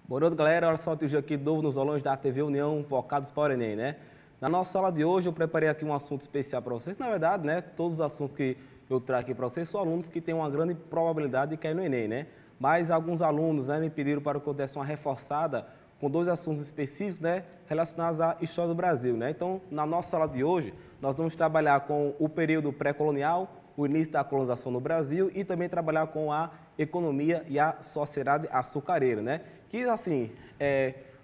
Boa noite, galera. Olha só, o tio Gil aqui, novo nos alunos da TV União, focados para o Enem, né? Na nossa sala de hoje, eu preparei aqui um assunto especial para vocês. Na verdade, né, todos os assuntos que eu trago aqui para vocês são alunos que têm uma grande probabilidade de cair no Enem, né? Mas alguns alunos, né, me pediram para que eu desse uma reforçada com dois assuntos específicos, né, relacionados à história do Brasil, né? Então, na nossa sala de hoje, nós vamos trabalhar com o período pré-colonial, o início da colonização no Brasil e também trabalhar com a economia e a sociedade açucareira, né? Que, assim,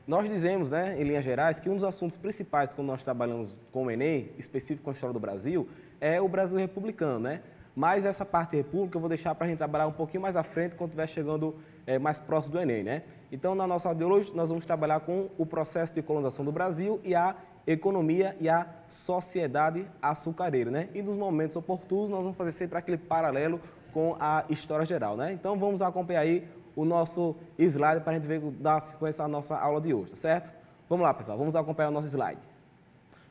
nós dizemos, né, em linhas gerais, que um dos assuntos principais quando nós trabalhamos com o Enem, específico com a história do Brasil, é o Brasil republicano, né? Mas essa parte república eu vou deixar para a gente trabalhar um pouquinho mais à frente, quando estiver chegando mais próximo do Enem, né? Então, na nossa aula de hoje, nós vamos trabalhar com o processo de colonização do Brasil e a economia e a sociedade açucareira, né? E nos momentos oportunos, nós vamos fazer sempre aquele paralelo com a história geral, né? Então, vamos acompanhar aí o nosso slide para a gente ver, dar sequência à nossa aula de hoje, tá certo? Vamos lá, pessoal, vamos acompanhar o nosso slide.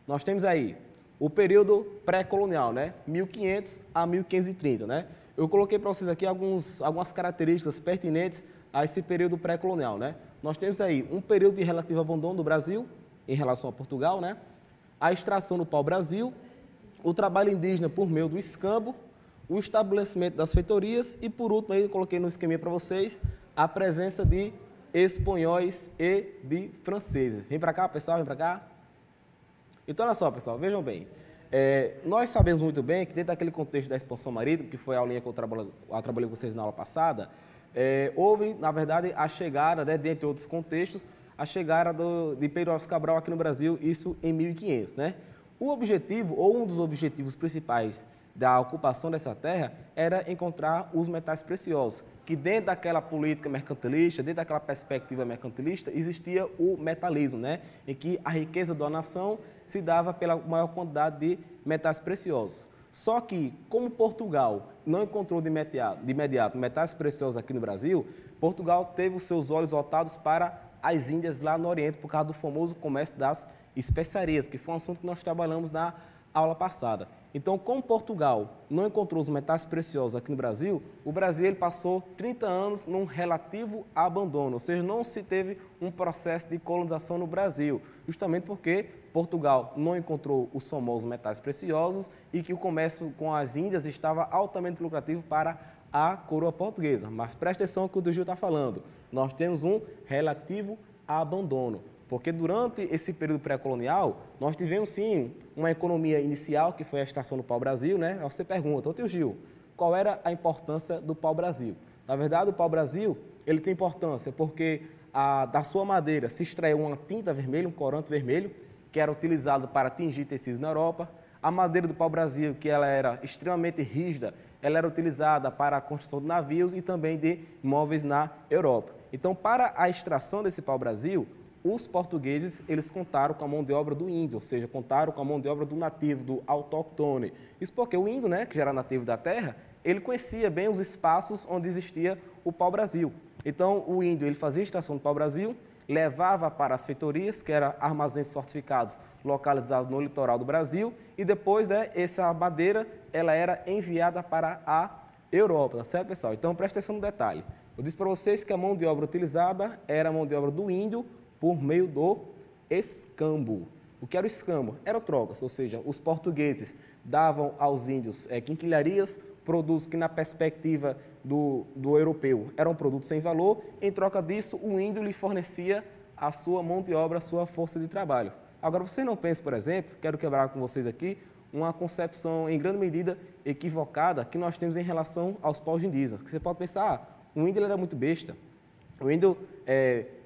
Nós temos aí o período pré-colonial, né? 1500 a 1530, né? Eu coloquei para vocês aqui algumas características pertinentes a esse período pré-colonial, né? Nós temos aí um período de relativo abandono do Brasil em relação a Portugal, né? A extração do pau-brasil, o trabalho indígena por meio do escambo, o estabelecimento das feitorias e, por último, aí eu coloquei no esqueminha para vocês, a presença de espanhóis e de franceses. Vem para cá, pessoal, vem para cá. Então, olha só, pessoal, vejam bem. Nós sabemos muito bem que dentro daquele contexto da expansão marítima, que foi a aulinha que eu trabalhei com vocês na aula passada, houve, na verdade, a chegada, né, dentre outros contextos, a chegada de Pedro Álvares Cabral aqui no Brasil, isso em 1500, né? O objetivo, ou um dos objetivos principais da ocupação dessa terra, era encontrar os metais preciosos, que dentro daquela política mercantilista, dentro daquela perspectiva mercantilista, existia o metalismo, né? Em que a riqueza da nação se dava pela maior quantidade de metais preciosos. Só que, como Portugal não encontrou de imediato metais preciosos aqui no Brasil, Portugal teve os seus olhos voltados para as Índias lá no Oriente, por causa do famoso comércio das especiarias, que foi um assunto que nós trabalhamos na aula passada. Então, como Portugal não encontrou os metais preciosos aqui no Brasil, o Brasil ele passou 30 anos num relativo abandono, ou seja, não se teve um processo de colonização no Brasil, justamente porque Portugal não encontrou os famosos metais preciosos e que o comércio com as Índias estava altamente lucrativo para a coroa portuguesa. Mas preste atenção no que o do Gil está falando, nós temos um relativo abandono. Porque durante esse período pré-colonial, nós tivemos sim uma economia inicial, que foi a extração do pau-brasil, né? Aí você pergunta, ô tio Gil, qual era a importância do pau-brasil? Na verdade, o pau-brasil, ele tem importância porque da sua madeira se extraiu uma tinta vermelha, um corante vermelho, que era utilizado para tingir tecidos na Europa. A madeira do pau-brasil, que ela era extremamente rígida, ela era utilizada para a construção de navios e também de móveis na Europa. Então, para a extração desse pau-brasil, os portugueses, eles contaram com a mão de obra do índio, ou seja, contaram com a mão de obra do nativo, do autóctone. Isso porque o índio, né, que já era nativo da terra, ele conhecia bem os espaços onde existia o pau-brasil. Então, o índio, ele fazia a extração do pau-brasil, levava para as feitorias, que eram armazéns fortificados localizados no litoral do Brasil, e depois, né, essa madeira, ela era enviada para a Europa, tá certo, pessoal? Então, presta atenção no detalhe. Eu disse para vocês que a mão de obra utilizada era a mão de obra do índio, por meio do escambo. O que era o escambo? Eram trocas, ou seja, os portugueses davam aos índios quinquilharias, produtos que na perspectiva do europeu eram produtos sem valor, em troca disso o índio lhe fornecia a sua mão de obra, a sua força de trabalho. Agora, você não pensa, por exemplo, quero quebrar com vocês aqui, uma concepção em grande medida equivocada que nós temos em relação aos povos indígenas, que você pode pensar, o índio era muito besta. O índio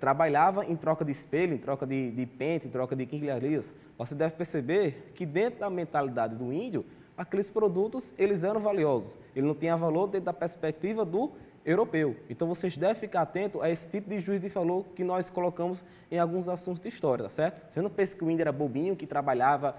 trabalhava em troca de espelho, em troca de pente, em troca de quinquilharias. Você deve perceber que dentro da mentalidade do índio, aqueles produtos eles eram valiosos. Ele não tinha valor dentro da perspectiva do europeu. Então, vocês devem ficar atentos a esse tipo de juízo de valor que nós colocamos em alguns assuntos de história, tá certo? Você não pensa que o índio era bobinho, que trabalhava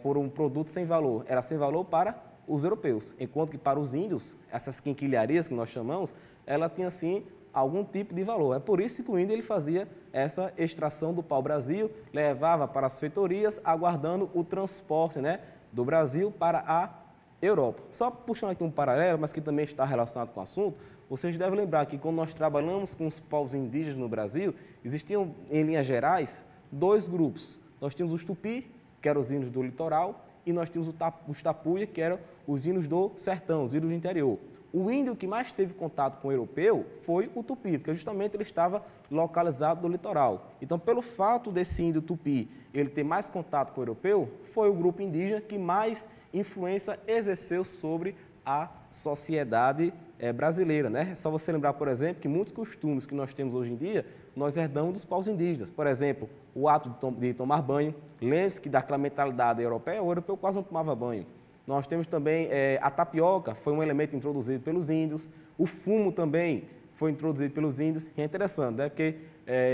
por um produto sem valor. Era sem valor para os europeus. Enquanto que para os índios, essas quinquilharias que nós chamamos, ela tinha, sim, algum tipo de valor. É por isso que o índio ele fazia essa extração do pau-brasil, levava para as feitorias, aguardando o transporte, né, do Brasil para a Europa. Só puxando aqui um paralelo, mas que também está relacionado com o assunto, vocês devem lembrar que quando nós trabalhamos com os povos indígenas no Brasil, existiam, em linhas gerais, dois grupos. Nós tínhamos os tupi, que eram os índios do litoral, e nós tínhamos os tapuia, que eram os índios do sertão, os índios do interior. O índio que mais teve contato com o europeu foi o tupi, porque justamente ele estava localizado no litoral. Então, pelo fato desse índio tupi ele ter mais contato com o europeu, foi o grupo indígena que mais influência exerceu sobre a sociedade brasileira, né? É só você lembrar, por exemplo, que muitos costumes que nós temos hoje em dia, nós herdamos dos povos indígenas. Por exemplo, o ato de tomar banho. Lembre-se que daquela mentalidade europeia, o europeu quase não tomava banho. Nós temos também a tapioca, foi um elemento introduzido pelos índios. O fumo também foi introduzido pelos índios. E é interessante, né? Porque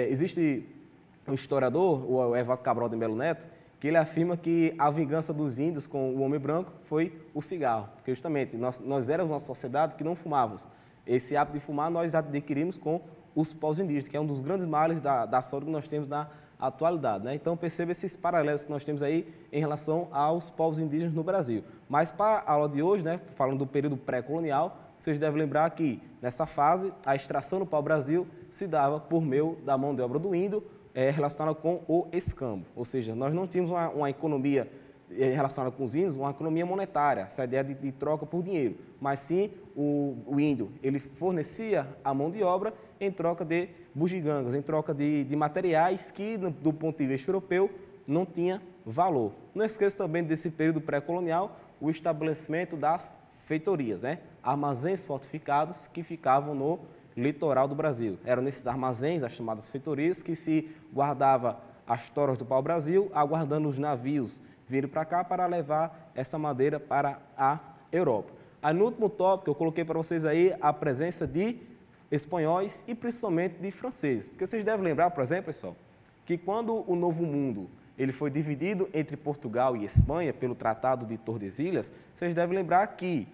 existe um historiador, o Evaldo Cabral de Melo Neto, que ele afirma que a vingança dos índios com o homem branco foi o cigarro. Porque justamente nós éramos uma sociedade que não fumávamos. Esse hábito de fumar nós adquirimos com os povos indígenas, que é um dos grandes males da saúde que nós temos na atualidade, né? Então, perceba esses paralelos que nós temos aí em relação aos povos indígenas no Brasil. Mas, para a aula de hoje, né, falando do período pré-colonial, vocês devem lembrar que, nessa fase, a extração do pau-brasil se dava por meio da mão de obra do índio, relacionada com o escambo. Ou seja, nós não tínhamos uma economia relacionada com os índios, uma economia monetária, essa ideia de troca por dinheiro, mas sim o índio, ele fornecia a mão de obra em troca de bugigangas, em troca de materiais que, do ponto de vista europeu, não tinha valor. Não esqueça também desse período pré-colonial, o estabelecimento das feitorias, né? Armazéns fortificados que ficavam no litoral do Brasil. Eram nesses armazéns, as chamadas feitorias, que se guardava as toras do pau-brasil, aguardando os navios virem para cá para levar essa madeira para a Europa. Aí, no último tópico, eu coloquei para vocês aí a presença de espanhóis e principalmente de franceses. Porque vocês devem lembrar, por exemplo, pessoal, que quando o Novo Mundo ele foi dividido entre Portugal e Espanha pelo Tratado de Tordesilhas, vocês devem lembrar que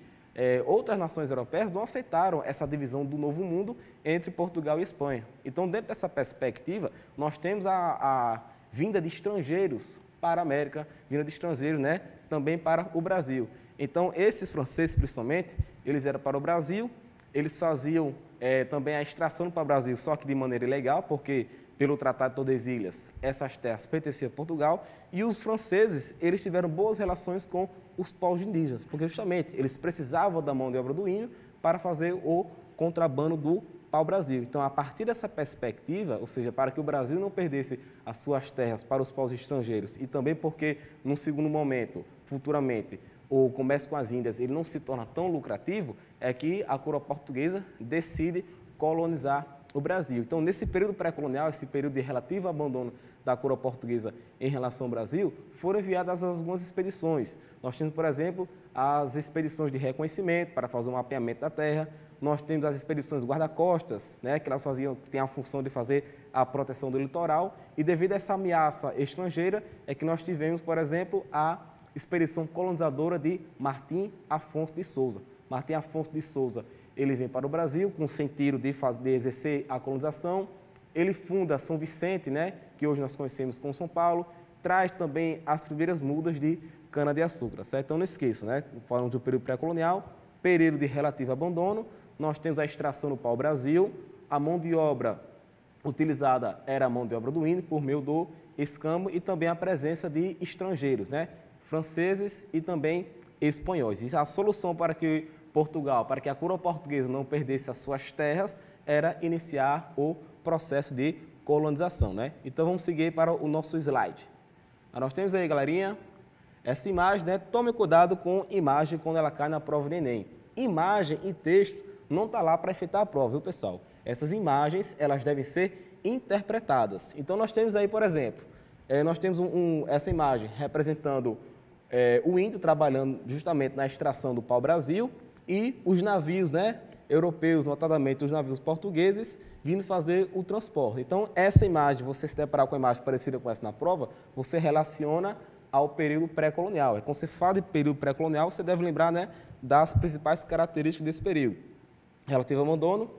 outras nações europeias não aceitaram essa divisão do Novo Mundo entre Portugal e Espanha. Então, dentro dessa perspectiva, nós temos a vinda de estrangeiros para a América, vinda de estrangeiros, né, também para o Brasil. Então, esses franceses, principalmente, eles eram para o Brasil, eles faziam também a extração para o Brasil, só que de maneira ilegal, porque pelo Tratado de Tordesilhas, essas terras pertenciam a Portugal, e os franceses, eles tiveram boas relações com os povos indígenas, porque justamente eles precisavam da mão de obra do índio para fazer o contrabando do pau-brasil. Então, a partir dessa perspectiva, ou seja, para que o Brasil não perdesse as suas terras para os povos estrangeiros, e também porque, num segundo momento, futuramente, o comércio com as Índias ele não se torna tão lucrativo, é que a coroa portuguesa decide colonizar o Brasil. Então, nesse período pré-colonial, esse período de relativo abandono da coroa portuguesa em relação ao Brasil, foram enviadas algumas expedições. Nós temos, por exemplo, as expedições de reconhecimento para fazer um mapeamento da terra. Nós temos as expedições guarda-costas, né, que elas têm a função de fazer a proteção do litoral. E devido a essa ameaça estrangeira, é que nós tivemos, por exemplo, a expedição colonizadora de Martim Afonso de Souza. Martim Afonso de Souza, ele vem para o Brasil com o sentido de exercer a colonização. Ele funda São Vicente, né, que hoje nós conhecemos como São Paulo, traz também as primeiras mudas de cana-de-açúcar, certo? Então não esqueça, né, falamos do período pré-colonial, período de relativo abandono, nós temos a extração no pau-brasil, a mão de obra utilizada era a mão de obra do índio por meio do escambo e também a presença de estrangeiros, né, franceses e também espanhóis. E a solução para que Portugal, para que a coroa portuguesa não perdesse as suas terras, era iniciar o processo de colonização, né? Então, vamos seguir para o nosso slide. Nós temos aí, galerinha, essa imagem, né? Tome cuidado com imagem quando ela cai na prova do Enem. Imagem e texto não está lá para efetuar a prova, viu, pessoal? Essas imagens, elas devem ser interpretadas. Então, nós temos aí, por exemplo, nós temos essa imagem representando o índio trabalhando justamente na extração do pau-brasil e os navios, né, europeus, notadamente os navios portugueses, vindo fazer o transporte. Então, essa imagem, você se deparar com a imagem parecida com essa na prova, você relaciona ao período pré-colonial. Quando você fala de período pré-colonial, você deve lembrar, né, das principais características desse período. Relativo ao abandono,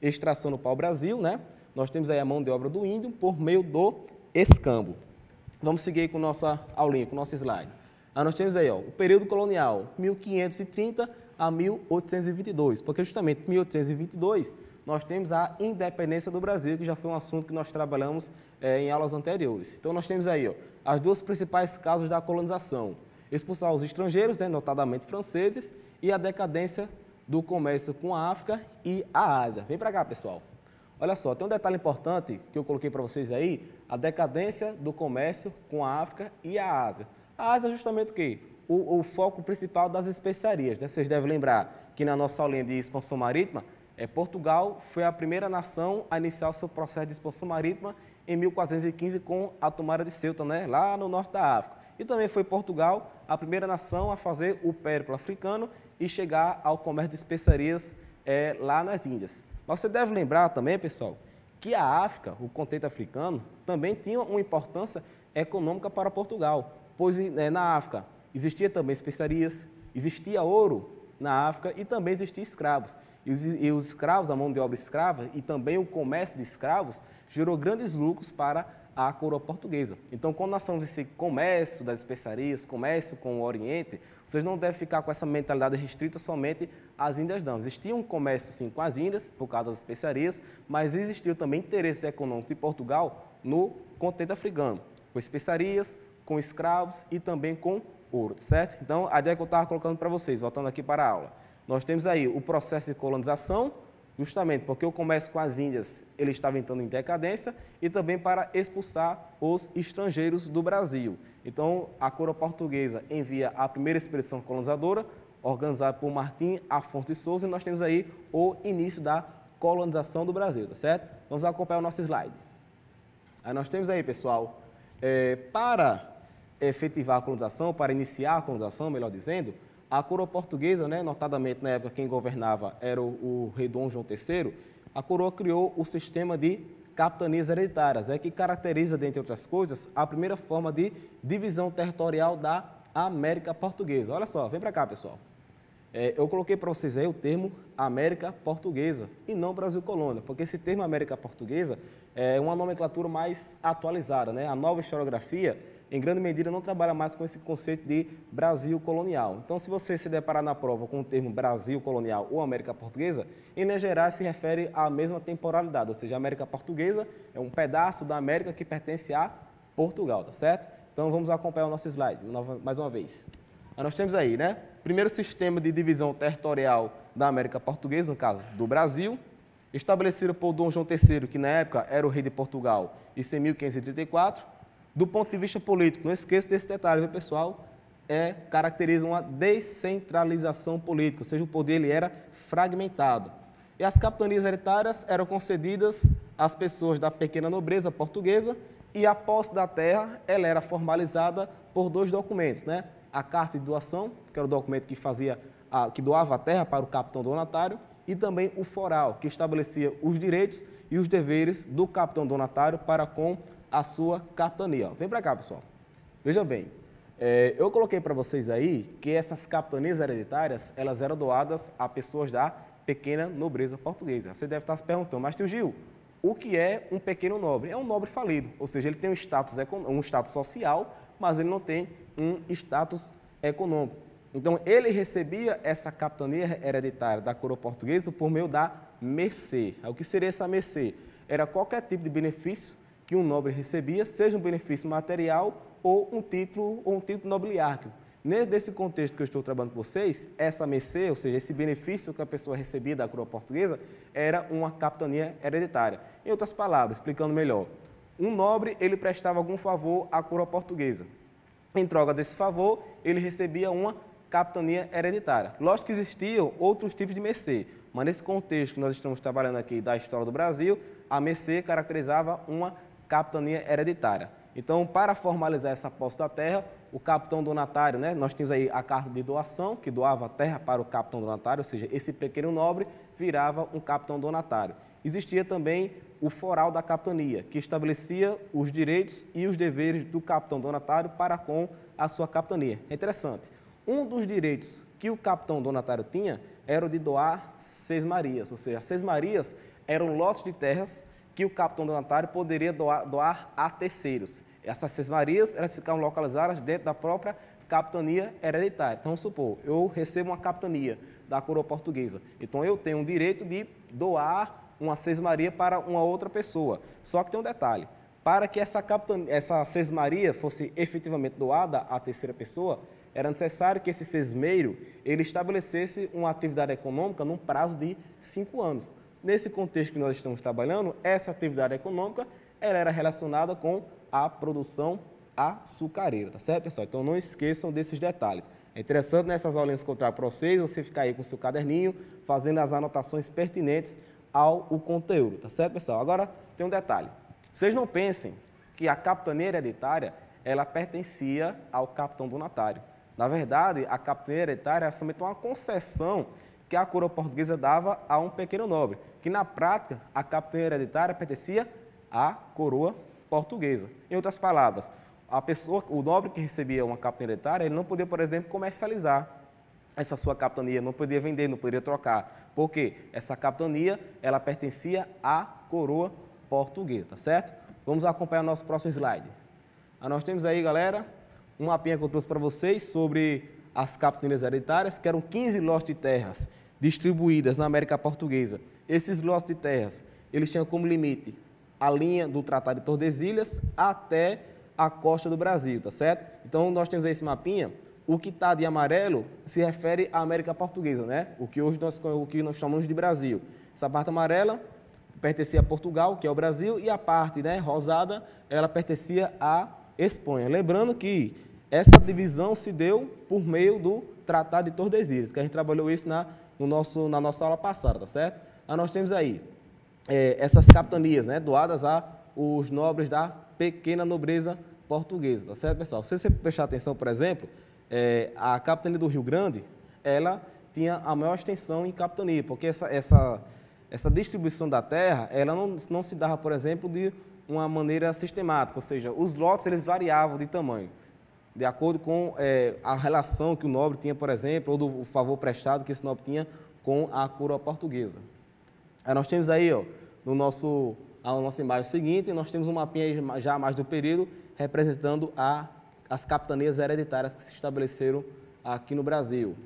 extração no pau-brasil, né? Nós temos aí a mão de obra do índio por meio do escambo. Vamos seguir com nossa aulinha, com o nosso slide. Nós temos aí, ó, o período colonial, 1530 a 1822, porque justamente em 1822 nós temos a independência do Brasil, que já foi um assunto que nós trabalhamos em aulas anteriores. Então nós temos aí as duas principais causas da colonização: expulsar os estrangeiros, né, notadamente franceses, e a decadência do comércio com a África e a Ásia. Vem para cá, pessoal. Olha só, tem um detalhe importante que eu coloquei para vocês aí: a decadência do comércio com a África e a Ásia. A Ásia é justamente o quê? O foco principal das especiarias, né? Vocês devem lembrar que na nossa aulinha de expansão marítima, Portugal foi a primeira nação a iniciar o seu processo de expansão marítima em 1415 com a tomada de Ceuta, né? Lá no norte da África. E também foi Portugal a primeira nação a fazer o périplo africano e chegar ao comércio de especiarias lá nas Índias. Mas você deve lembrar também, pessoal, que a África, o continente africano, também tinha uma importância econômica para Portugal, pois na África existia também especiarias, existia ouro na África e também existiam escravos. E os escravos, a mão de obra escrava e também o comércio de escravos gerou grandes lucros para a coroa portuguesa. Então, quando nós falamos desse comércio das especiarias, comércio com o Oriente, vocês não devem ficar com essa mentalidade restrita somente às Índias, não. Existia um comércio, sim, com as Índias, por causa das especiarias, mas existiu também interesse econômico de Portugal no continente africano, com especiarias, com escravos e também com ouro, certo? Então, a ideia que eu estava colocando para vocês, voltando aqui para a aula, nós temos aí o processo de colonização, justamente porque o comércio com as Índias ele estava entrando em decadência e também para expulsar os estrangeiros do Brasil. Então, a coroa portuguesa envia a primeira expedição colonizadora, organizada por Martim Afonso de Souza, e nós temos aí o início da colonização do Brasil, tá certo? Vamos acompanhar o nosso slide. Aí nós temos aí, pessoal, para efetivar a colonização, para iniciar a colonização, melhor dizendo, a coroa portuguesa, né, notadamente na época quem governava era o rei Dom João III, a coroa criou o sistema de capitanias hereditárias, que caracteriza, dentre outras coisas, a primeira forma de divisão territorial da América Portuguesa. Olha só, vem para cá, pessoal. Eu coloquei para vocês aí o termo América Portuguesa e não Brasil Colônia, porque esse termo América Portuguesa é uma nomenclatura mais atualizada, né? A nova historiografia, em grande medida, não trabalha mais com esse conceito de Brasil colonial. Então, se você se deparar na prova com o termo Brasil colonial ou América Portuguesa, em linhas gerais se refere à mesma temporalidade, ou seja, a América Portuguesa é um pedaço da América que pertence a Portugal, tá certo? Então, vamos acompanhar o nosso slide mais uma vez. Nós temos aí, né? Primeiro sistema de divisão territorial da América Portuguesa, no caso do Brasil, estabelecido por Dom João III, que na época era o rei de Portugal, isso em 1534. Do ponto de vista político, não esqueça desse detalhe, viu, pessoal? Caracteriza uma descentralização política, ou seja, o poder ele era fragmentado. E as capitanias hereditárias eram concedidas às pessoas da pequena nobreza portuguesa e a posse da terra ela era formalizada por dois documentos, né? A carta de doação, que era o documento que doava a terra para o capitão donatário, e também o foral, que estabelecia os direitos e os deveres do capitão donatário para com a sua capitania. Vem para cá, pessoal. Veja bem, eu coloquei para vocês aí que essas capitanias hereditárias, elas eram doadas a pessoas da pequena nobreza portuguesa. Você deve estar se perguntando, mas tio Gil, o que é um pequeno nobre? É um nobre falido, ou seja, ele tem um status social, mas ele não tem um status econômico. Então, ele recebia essa capitania hereditária da coroa portuguesa por meio da mercê. O que seria essa mercê? Era qualquer tipo de benefício que um nobre recebia, seja um benefício material ou um título nobiliárquico. Nesse contexto que eu estou trabalhando com vocês, essa mercê, ou seja, esse benefício que a pessoa recebia da coroa portuguesa, era uma capitania hereditária. Em outras palavras, explicando melhor, um nobre ele prestava algum favor à coroa portuguesa. Em troca desse favor, ele recebia uma capitania hereditária. Lógico que existiam outros tipos de mercê, mas nesse contexto que nós estamos trabalhando aqui da história do Brasil, a mercê caracterizava uma capitania hereditária. Então, para formalizar essa posse da terra, o capitão donatário, né, nós tínhamos aí a carta de doação, que doava a terra para o capitão donatário, ou seja, esse pequeno nobre virava um capitão donatário. Existia também o foral da capitania, que estabelecia os direitos e os deveres do capitão donatário para com a sua capitania. É interessante. Um dos direitos que o capitão donatário tinha era o de doar sesmarias, ou seja, as sesmarias eram lotes de terras que o capitão donatário poderia doar a terceiros. Essas sesmarias elas ficavam localizadas dentro da própria capitania hereditária. Então, vamos supor, eu recebo uma capitania da coroa portuguesa. Então, eu tenho o direito de doar uma sesmaria para uma outra pessoa. Só que tem um detalhe. Para que essa sesmaria fosse efetivamente doada à terceira pessoa, era necessário que esse sesmeiro ele estabelecesse uma atividade econômica num prazo de 5 anos. Nesse contexto que nós estamos trabalhando, essa atividade econômica ela era relacionada com a produção açucareira, tá certo, pessoal? Então, não esqueçam desses detalhes. É interessante nessas aulinhas que eu trago para vocês, você ficar aí com o seu caderninho, fazendo as anotações pertinentes ao conteúdo, tá certo, pessoal? Agora, tem um detalhe. Vocês não pensem que a capitania hereditária, ela pertencia ao capitão donatário. Na verdade, a capitania hereditária era somente uma concessão que a coroa portuguesa dava a um pequeno nobre, que na prática, a capitania hereditária pertencia à coroa portuguesa. Em outras palavras, o nobre que recebia uma capitania hereditária, ele não podia, por exemplo, comercializar essa sua capitania, não podia vender, não poderia trocar, porque essa capitania, ela pertencia à coroa portuguesa, tá certo? Vamos acompanhar o nosso próximo slide. Nós temos aí, galera, um mapinha que eu trouxe para vocês sobre as capitanias hereditárias, que eram 15 lotes de terras distribuídas na América Portuguesa. Esses lotes de terras, eles tinham como limite a linha do Tratado de Tordesilhas até a costa do Brasil, tá certo? Então, nós temos aí esse mapinha. O que está de amarelo se refere à América Portuguesa, né? O que nós chamamos de Brasil. Essa parte amarela pertencia a Portugal, que é o Brasil, e a parte, né, rosada, ela pertencia à Espanha. Lembrando que essa divisão se deu por meio do Tratado de Tordesilhas, que a gente trabalhou isso na nossa aula passada, tá certo? Nós temos aí essas capitanias, né, doadas aos nobres da pequena nobreza portuguesa, tá certo, pessoal? Se você prestar atenção, por exemplo, a capitania do Rio Grande, ela tinha a maior extensão em capitania, porque essa distribuição da terra, ela não se dava, por exemplo, de uma maneira sistemática, ou seja, os lotes eles variavam de tamanho, de acordo com a relação que o nobre tinha, por exemplo, ou do favor prestado que esse nobre tinha com a coroa portuguesa. Aí nós temos aí, ó, a nossa imagem seguinte, nós temos um mapinha já mais do período, representando as capitanias hereditárias que se estabeleceram aqui no Brasil.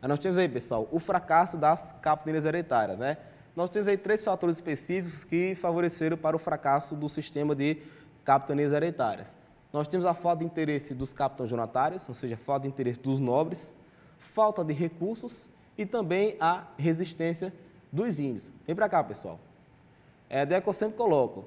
Aí nós temos aí, pessoal, o fracasso das capitanias hereditárias, né? Nós temos aí 3 fatores específicos que favoreceram para o fracasso do sistema de capitanias hereditárias. Nós temos a falta de interesse dos capitães donatários, ou seja, falta de interesse dos nobres, falta de recursos e também a resistência dos índios. Vem para cá, pessoal. É a ideia que eu sempre coloco.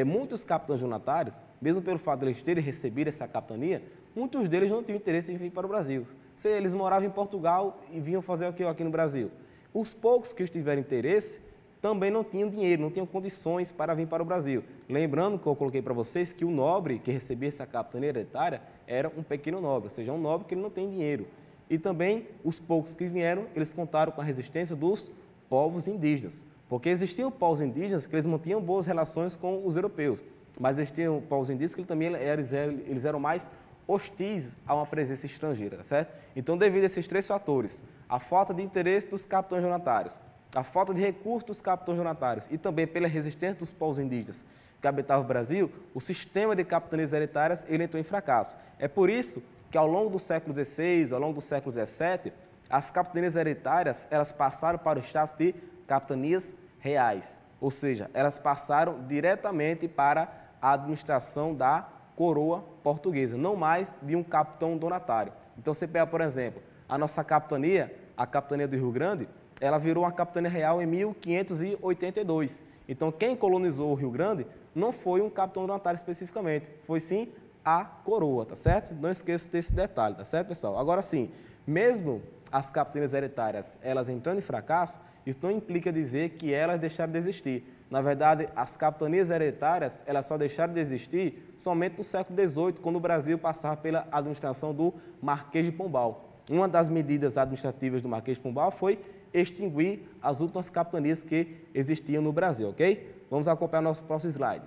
Muitos capitães donatários, mesmo pelo fato de eles terem recebido essa capitania, muitos deles não tinham interesse em vir para o Brasil. Se eles moravam em Portugal e vinham fazer o que aqui no Brasil. Os poucos que tiveram interesse também não tinham dinheiro, não tinham condições para vir para o Brasil. Lembrando que eu coloquei para vocês que o nobre que recebia essa capitania hereditária era um pequeno nobre, ou seja, um nobre que ele não tem dinheiro. E também os poucos que vieram, eles contaram com a resistência dos povos indígenas, porque existiam povos indígenas que eles mantinham boas relações com os europeus, mas existiam povos indígenas que também eles eram mais hostis a uma presença estrangeira, tá certo? Então, devido a esses 3 fatores, a falta de interesse dos capitães donatários, a falta de recursos dos capitães donatários e também pela resistência dos povos indígenas que habitavam o Brasil, o sistema de capitanias hereditárias ele entrou em fracasso. É por isso que ao longo do século XVI, ao longo do século XVII, as capitanias hereditárias elas passaram para o status de capitanias reais, ou seja, elas passaram diretamente para a administração da coroa portuguesa, não mais de um capitão donatário. Então, você pega, por exemplo, a nossa capitania, a capitania do Rio Grande, ela virou uma capitania real em 1582. Então, quem colonizou o Rio Grande não foi um capitão donatário especificamente, foi sim a coroa, tá certo? Não esqueça desse detalhe, tá certo, pessoal? Agora sim, mesmo as capitanias hereditárias, elas entrando em fracasso, isso não implica dizer que elas deixaram de existir. Na verdade, as capitanias hereditárias, elas só deixaram de existir somente no século XVIII, quando o Brasil passava pela administração do Marquês de Pombal. Uma das medidas administrativas do Marquês de Pombal foi extinguir as últimas capitanias que existiam no Brasil, ok? Vamos acompanhar nosso próximo slide.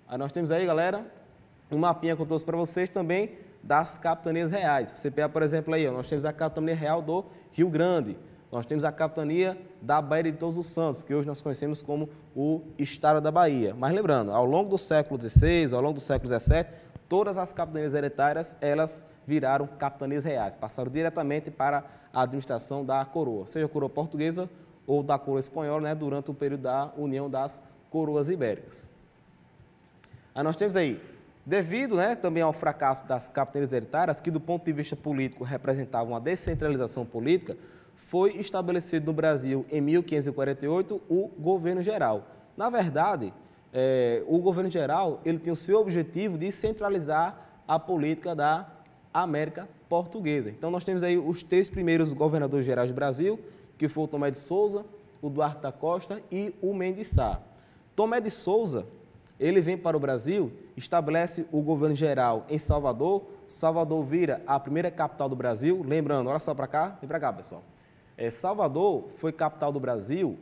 Aí nós temos aí, galera, um mapinha que eu trouxe para vocês também das capitanias reais. Você pega, por exemplo, aí, ó, nós temos a capitania real do Rio Grande, nós temos a capitania da Baía de Todos os Santos, que hoje nós conhecemos como o Estado da Bahia. Mas lembrando, ao longo do século XVI, ao longo do século XVII, todas as capitanias hereditárias, elas viraram capitanias reais, passaram diretamente para a administração da coroa, seja a coroa portuguesa ou da coroa espanhola, né, durante o período da União das Coroas Ibéricas. Aí nós temos aí, devido, né, também ao fracasso das capitanias hereditárias, que do ponto de vista político representavam uma descentralização política, foi estabelecido no Brasil, em 1548, o governo geral. Na verdade, o governo geral ele tem o seu objetivo de centralizar a política da América Portuguesa. Então, nós temos aí os 3 primeiros governadores gerais do Brasil, que foi o Tomé de Souza, o Duarte da Costa e o Mendes Sá. Tomé de Souza, ele vem para o Brasil, estabelece o governo geral em Salvador. Salvador vira a primeira capital do Brasil. Lembrando, olha só para cá, vem para cá, pessoal. Salvador foi capital do Brasil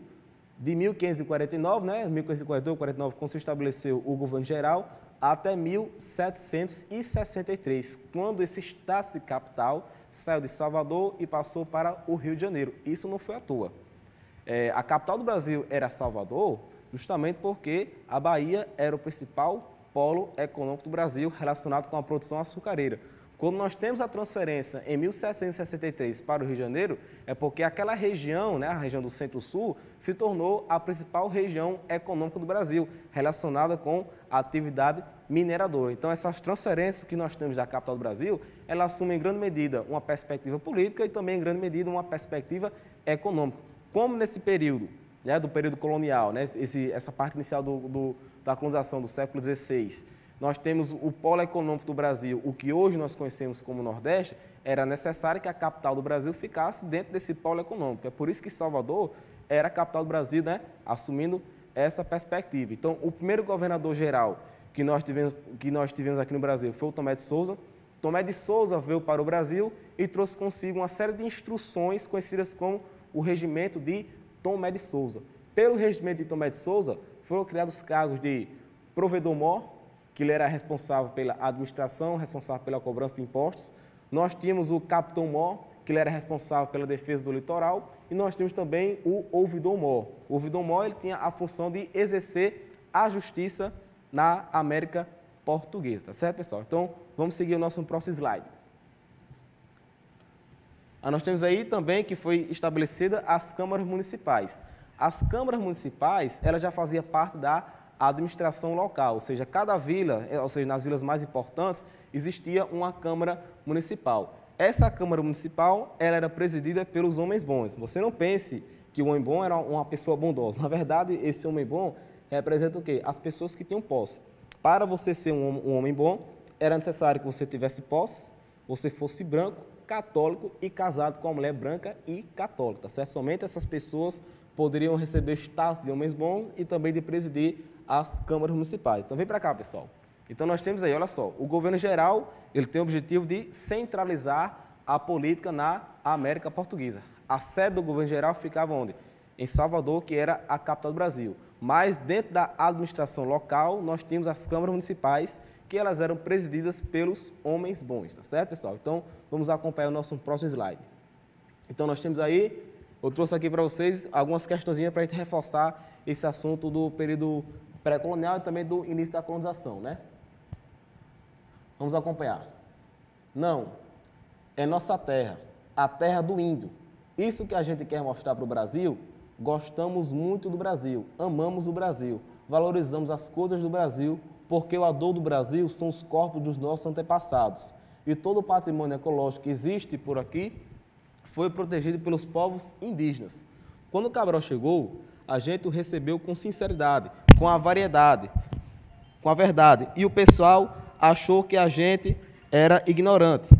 de 1549, né? 1548, 49, quando se estabeleceu o governo geral, até 1763, quando esse status de capital saiu de Salvador e passou para o Rio de Janeiro. Isso não foi à toa. A capital do Brasil era Salvador, justamente porque a Bahia era o principal polo econômico do Brasil relacionado com a produção açucareira. Quando nós temos a transferência em 1763 para o Rio de Janeiro, é porque aquela região, né, a região do Centro-Sul, se tornou a principal região econômica do Brasil, relacionada com a atividade mineradora. Então, essas transferências que nós temos da capital do Brasil, elas assumem em grande medida uma perspectiva política e também em grande medida uma perspectiva econômica. Como nesse período, né, do período colonial, né, essa parte inicial da colonização do século XVI, nós temos o polo econômico do Brasil, o que hoje nós conhecemos como Nordeste, era necessário que a capital do Brasil ficasse dentro desse polo econômico. É por isso que Salvador era a capital do Brasil, né, assumindo essa perspectiva. Então, o primeiro governador geral que nós tivemos aqui no Brasil foi o Tomé de Souza. Tomé de Souza veio para o Brasil e trouxe consigo uma série de instruções conhecidas como o Regimento de Tomé de Souza. Pelo Regimento de Tomé de Souza, foram criados os cargos de provedor-mor, que ele era responsável pela administração, responsável pela cobrança de impostos. Nós tínhamos o capitão-mor, que ele era responsável pela defesa do litoral, e nós tínhamos também o ouvidor-mor. O ouvidor-mor ele tinha a função de exercer a justiça na América Portuguesa, tá certo, pessoal? Então, vamos seguir o nosso próximo slide. Nós temos aí também que foi estabelecida as câmaras municipais. As câmaras municipais, ela já fazia parte da administração local, ou seja, cada vila, ou seja, nas vilas mais importantes, existia uma Câmara Municipal. Essa Câmara Municipal, ela era presidida pelos homens bons. Você não pense que o homem bom era uma pessoa bondosa. Na verdade, esse homem bom representa o quê? As pessoas que tinham posse. Para você ser um homem bom, era necessário que você tivesse posse, você fosse branco, católico e casado com uma mulher branca e católica, tá certo? Somente essas pessoas poderiam receber status de homens bons e também de presidir as câmaras municipais. Então, vem para cá, pessoal. Então, nós temos aí, olha só, o governo geral, ele tem o objetivo de centralizar a política na América Portuguesa. A sede do governo geral ficava onde? Em Salvador, que era a capital do Brasil. Mas, dentro da administração local, nós tínhamos as câmaras municipais, que elas eram presididas pelos homens bons, tá certo, pessoal? Então, vamos acompanhar o nosso próximo slide. Então, nós temos aí, eu trouxe aqui para vocês algumas questõezinhas para a gente reforçar esse assunto do período pré-colonial e também do início da colonização, né? Vamos acompanhar. Não, é nossa terra, a terra do índio. Isso que a gente quer mostrar para o Brasil, gostamos muito do Brasil, amamos o Brasil, valorizamos as coisas do Brasil, porque o adubo do Brasil são os corpos dos nossos antepassados. E todo o patrimônio ecológico que existe por aqui foi protegido pelos povos indígenas. Quando o Cabral chegou, a gente o recebeu com sinceridade, com a variedade, com a verdade. E o pessoal achou que a gente era ignorante,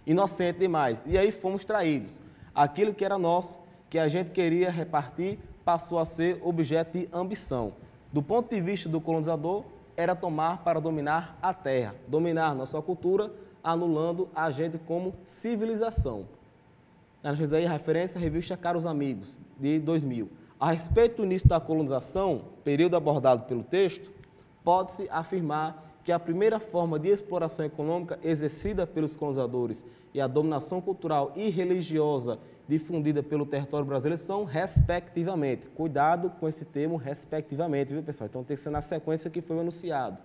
inocente demais. E aí fomos traídos. Aquilo que era nosso, que a gente queria repartir, passou a ser objeto de ambição. Do ponto de vista do colonizador, era tomar para dominar a terra, dominar nossa cultura, anulando a gente como civilização. Nós temos aí a referência à revista Caros Amigos, de 2000. A respeito do início da colonização, período abordado pelo texto, pode-se afirmar que a primeira forma de exploração econômica exercida pelos colonizadores e a dominação cultural e religiosa difundida pelo território brasileiro são respectivamente. Cuidado com esse termo respectivamente, viu, pessoal? Então tem que ser na sequência que foi anunciado.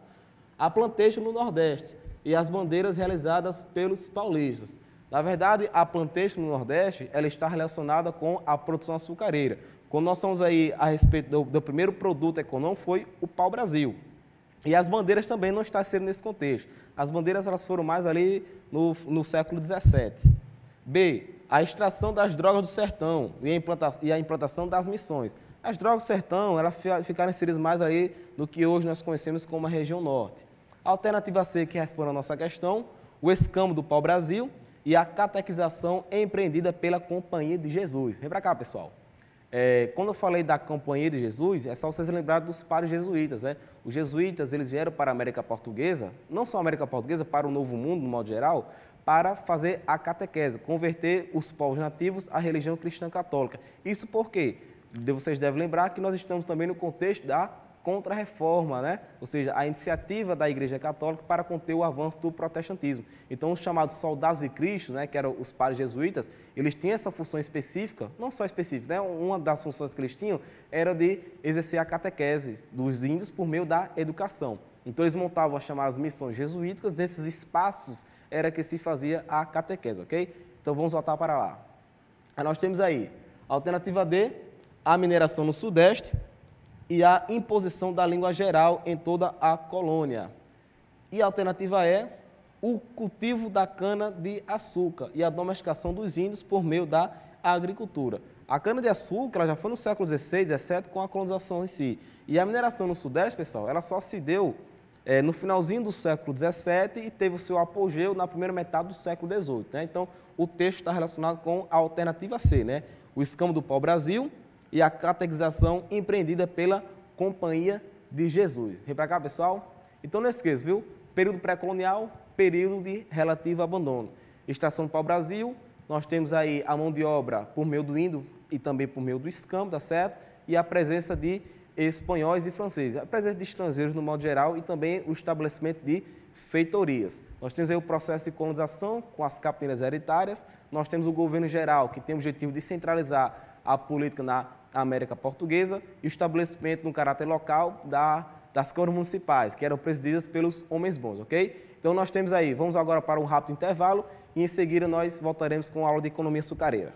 a Plantation no Nordeste e as bandeiras realizadas pelos paulistas. Na verdade, a Plantation no Nordeste, ela está relacionada com a produção açucareira. Quando nós estamos aí a respeito do primeiro produto econômico, foi o pau-brasil. E as bandeiras também não estão sendo nesse contexto. As bandeiras elas foram mais ali no século XVII. B. A extração das drogas do sertão e a implantação das missões. As drogas do sertão elas ficaram inseridas mais aí no que hoje nós conhecemos como a região norte. A alternativa C, que responde a nossa questão, o escambo do pau-brasil e a catequização empreendida pela Companhia de Jesus. Vem para cá, pessoal. Quando eu falei da Companhia de Jesus, é só vocês lembrarem dos padres jesuítas, né? Os jesuítas, eles vieram para a América Portuguesa, não só a América Portuguesa, para o Novo Mundo, no modo geral, para fazer a catequese, converter os povos nativos à religião cristã católica. Isso porque vocês devem lembrar que nós estamos também no contexto da Contra-Reforma, né? Ou seja, a iniciativa da Igreja Católica para conter o avanço do protestantismo. Então, os chamados soldados de Cristo, né, que eram os padres jesuítas, eles tinham essa função específica, não só específica, né? Uma das funções que eles tinham era de exercer a catequese dos índios por meio da educação. Então, eles montavam as chamadas missões jesuíticas, nesses espaços era que se fazia a catequese, ok? Então, vamos voltar para lá. Aí nós temos aí, alternativa D, a mineração no Sudeste, e a imposição da língua geral em toda a colônia. E a alternativa E, o cultivo da cana-de-açúcar e a domesticação dos índios por meio da agricultura. A cana-de-açúcar ela já foi no século XVI, XVII, com a colonização em si. E a mineração no Sudeste, pessoal, ela só se deu no finalzinho do século XVII e teve o seu apogeu na primeira metade do século XVIII. Né? Então, o texto está relacionado com a alternativa C, né? O escambo do pau-brasil e a catequização empreendida pela Companhia de Jesus. Vem para cá, pessoal? Então, não esqueça, viu? Período pré-colonial, período de relativo abandono. Extração do pau-brasil, nós temos aí a mão de obra por meio do índio e também por meio do escambo, tá certo? E a presença de espanhóis e franceses. A presença de estrangeiros no modo geral e também o estabelecimento de feitorias. Nós temos aí o processo de colonização com as capitanias hereditárias. Nós temos o governo geral, que tem o objetivo de centralizar a política na América Portuguesa e o estabelecimento no caráter local das câmaras municipais, que eram presididas pelos homens bons, ok? Então nós temos aí, vamos agora para um rápido intervalo e em seguida nós voltaremos com a aula de economia açucareira.